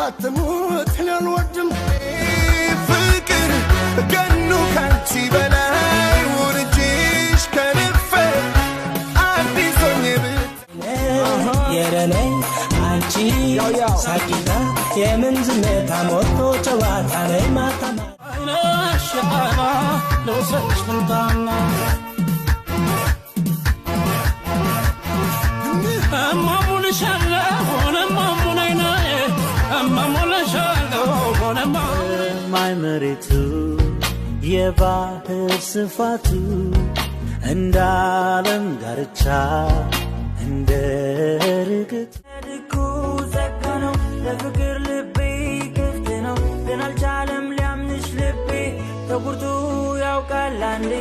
አትሙት ለልወድም ፍቅር ገኑ ካንቺ በላይ ወርጅሽ ከልፈ አዲሶኝ የረኔ አንቺ ሳቂታ የምን ዝምታ ሞቶ ጨዋታ ላይ ማታማ አይናሽቃና ለውሰች ፍንታና ማይ መሬቱ የባህር ስፋቱ እንዳለም ዳርቻ እንደ ርግት ድኩ ዘጋ ነው ለፍቅር ልቤ ክፍት ነው ግን አልቻለም ሊያምንሽ ልቤ ተጉርቱ ያውቃል አንዴ